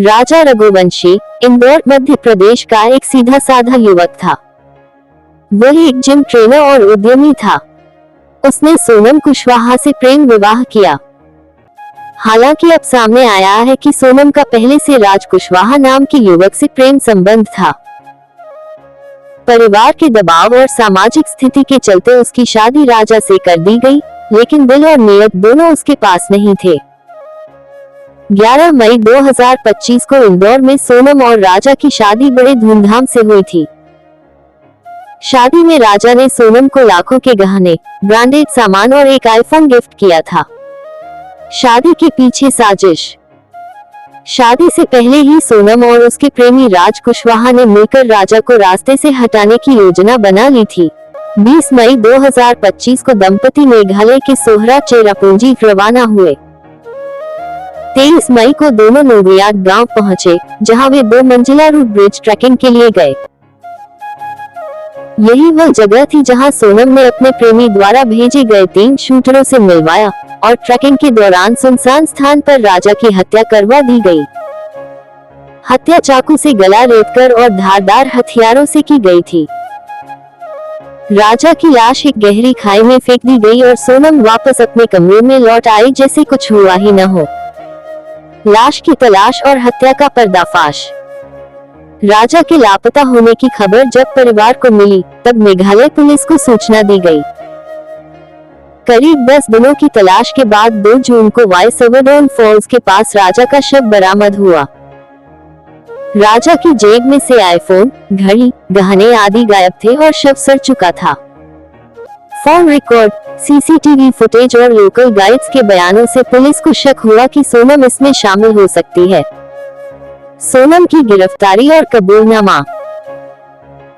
राजा रघुवंशी इंदौर मध्य प्रदेश का एक सीधा साधा युवक था। वह एक जिम ट्रेनर और उद्यमी था। उसने सोनम कुशवाहा से प्रेम विवाह किया। हालांकि अब सामने आया है कि सोनम का पहले से राज कुशवाहा नाम के युवक से प्रेम संबंध था। परिवार के दबाव और सामाजिक स्थिति के चलते उसकी शादी राजा से कर दी गई, लेकिन दिल और नीयत दोनों उसके पास नहीं थे। 11 मई 2025 को इंदौर में सोनम और राजा की शादी बड़े धूमधाम से हुई थी। शादी में राजा ने सोनम को लाखों के गहने, ब्रांडेड सामान और एक आईफोन गिफ्ट किया था। शादी के पीछे साजिश। शादी से पहले ही सोनम और उसके प्रेमी राज कुशवाहा ने मिलकर राजा को रास्ते से हटाने की योजना बना ली थी। 20 मई 2025 को दंपति मेघालय के सोहरा चेरापूंजी रवाना हुए। 23 मई को दोनों नोगरियात गांव पहुंचे, जहां वे 2 मंजिला रूट ब्रिज ट्रैकिंग के लिए गए। यही वह जगह थी जहां सोनम ने अपने प्रेमी द्वारा भेजे गए 3 शूटरों से मिलवाया और ट्रैकिंग के दौरान सुनसान स्थान पर राजा की हत्या करवा दी गई। हत्या चाकू से गला रेतकर और धारदार हथियारों से की गई थी। राजा की लाश एक गहरी खाई में फेंक दी गई और सोनम वापस अपने कमरे में लौट आई जैसे कुछ हुआ ही न हो। लाश की तलाश और हत्या का पर्दाफाश। राजा के लापता होने की खबर जब परिवार को मिली, तब मेघालय पुलिस को सूचना दी गई। करीब 10 दिनों की तलाश के बाद 2 जून को वाइसवरडोन फॉल्स के पास राजा का शव बरामद हुआ। राजा की जेब में से आईफोन, घड़ी, गहने आदि गायब थे और शव सड़ चुका था। फोन रिकॉर्ड, सीसीटीवी फुटेज और लोकल गाइड्स के बयानों से पुलिस को शक हुआ कि सोनम इसमें शामिल हो सकती है। सोनम की गिरफ्तारी और कबूलनामा।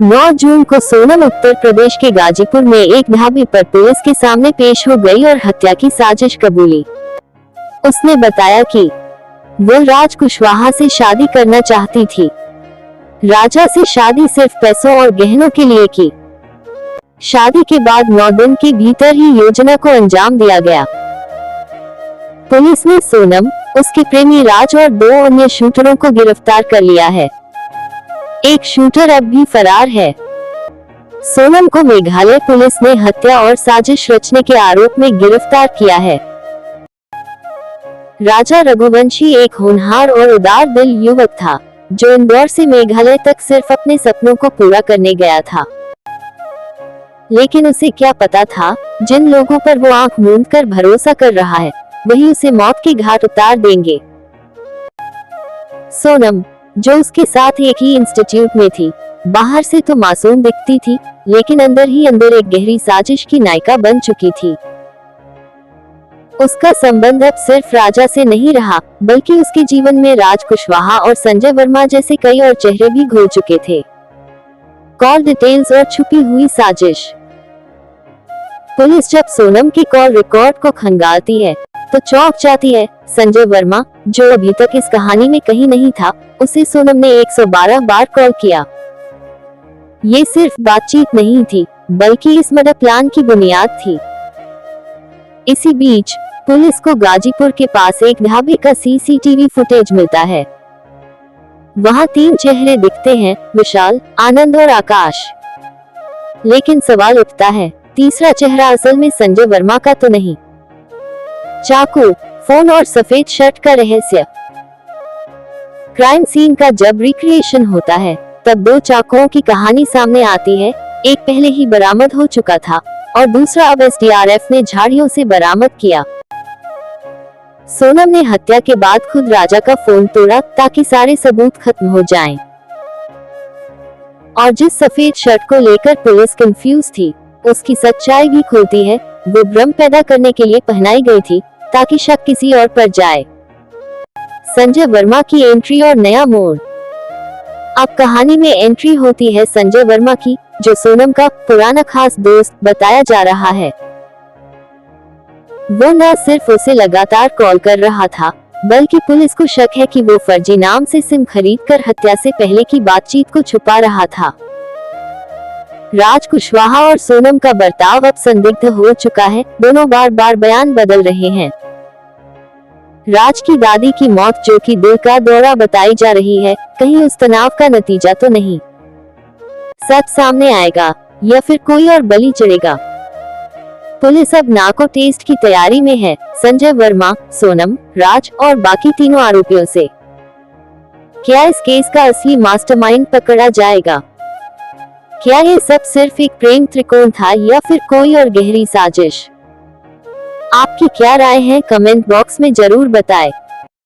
9 जून को सोनम उत्तर प्रदेश के गाजीपुर में एक ढाबे पर पुलिस के सामने पेश हो गई और हत्या की साजिश कबूली। उसने बताया कि वह राज कुशवाहा से शादी करना चाहती थी। राजा से शादी सिर्फ पैसों और गहनों के लिए की। शादी के बाद 9 दिन के भीतर ही योजना को अंजाम दिया गया। पुलिस ने सोनम, उसके प्रेमी राज और 2 अन्य शूटरों को गिरफ्तार कर लिया है। एक शूटर अब भी फरार है। सोनम को मेघालय पुलिस ने हत्या और साजिश रचने के आरोप में गिरफ्तार किया है। राजा रघुवंशी एक होनहार और उदार दिल युवक था, जो इंदौर से मेघालय तक सिर्फ अपने सपनों को पूरा करने गया था। लेकिन उसे क्या पता था, जिन लोगों पर वो आंख मूंद कर भरोसा कर रहा है, वही उसे मौत के घाट उतार देंगे। सोनम, जो उसके साथ एक ही इंस्टीट्यूट में थी, बाहर से तो मासूम दिखती थी, लेकिन अंदर ही अंदर एक गहरी साजिश की नायिका बन चुकी थी। उसका संबंध अब सिर्फ राजा से नहीं रहा, बल्कि उसके जीवन में राज कुशवाहा और संजय वर्मा जैसे कई और चेहरे भी घुल चुके थे। कॉल डिटेल्स और छुपी हुई साजिश। पुलिस जब सोनम की कॉल रिकॉर्ड को खंगालती है, तो चौंक जाती है। संजय वर्मा, जो अभी तक इस कहानी में कहीं नहीं था, उसे सोनम ने 112 बार कॉल किया। ये सिर्फ बातचीत नहीं थी, बल्कि इस मर्डर प्लान की बुनियाद थी। इसी बीच पुलिस को गाजीपुर के पास एक ढाबे का सीसीटीवी फुटेज मिलता है। वहां 3 चेहरे दिखते हैं, विशाल, आनंद और आकाश। लेकिन सवाल उठता है, तीसरा चेहरा असल में संजय वर्मा का तो नहीं? चाकू, फोन और सफेद शर्ट का रहस्य। क्राइम सीन का जब रिक्रिएशन होता है, तब 2 चाकुओं की कहानी सामने आती है। एक पहले ही बरामद हो चुका था और दूसरा अब एसडीआरएफ ने झाड़ियों से बरामद किया। सोनम ने हत्या के बाद खुद राजा का फोन तोड़ा ताकि सारे सबूत खत्म हो जाएं। और जिस सफेद शर्ट को लेकर पुलिस कंफ्यूज थी, उसकी सच्चाई भी खुलती है। वो भ्रम पैदा करने के लिए पहनाई गई थी, ताकि शक किसी और पर जाए। संजय वर्मा की एंट्री और नया मोड़। अब कहानी में एंट्री होती है संजय वर्मा की, जो सोनम का पुराना खास दोस्त बताया जा रहा है। वो न सिर्फ उसे लगातार कॉल कर रहा था, बल्कि पुलिस को शक है कि वो फर्जी नाम से सिम खरीदकर हत्या से पहले की बातचीत को छुपा रहा था। राज कुशवाहा और सोनम का बर्ताव अब संदिग्ध हो चुका है। दोनों बार बार बयान बदल रहे हैं। राज की दादी की मौत जो कि दिल का दौरा बताई जा रही है, कहीं उस तनाव का नतीजा तो नहीं? सच सामने आएगा या फिर कोई और बलि चढ़ेगा? पुलिस अब नाको टेस्ट की तैयारी में है। संजय वर्मा, सोनम, राज और बाकी तीनों आरोपियों से क्या इस केस का असली मास्टरमाइंड पकड़ा जाएगा? क्या ये सब सिर्फ एक प्रेम त्रिकोण था या फिर कोई और गहरी साजिश? आपकी क्या राय है कमेंट बॉक्स में जरूर बताएं।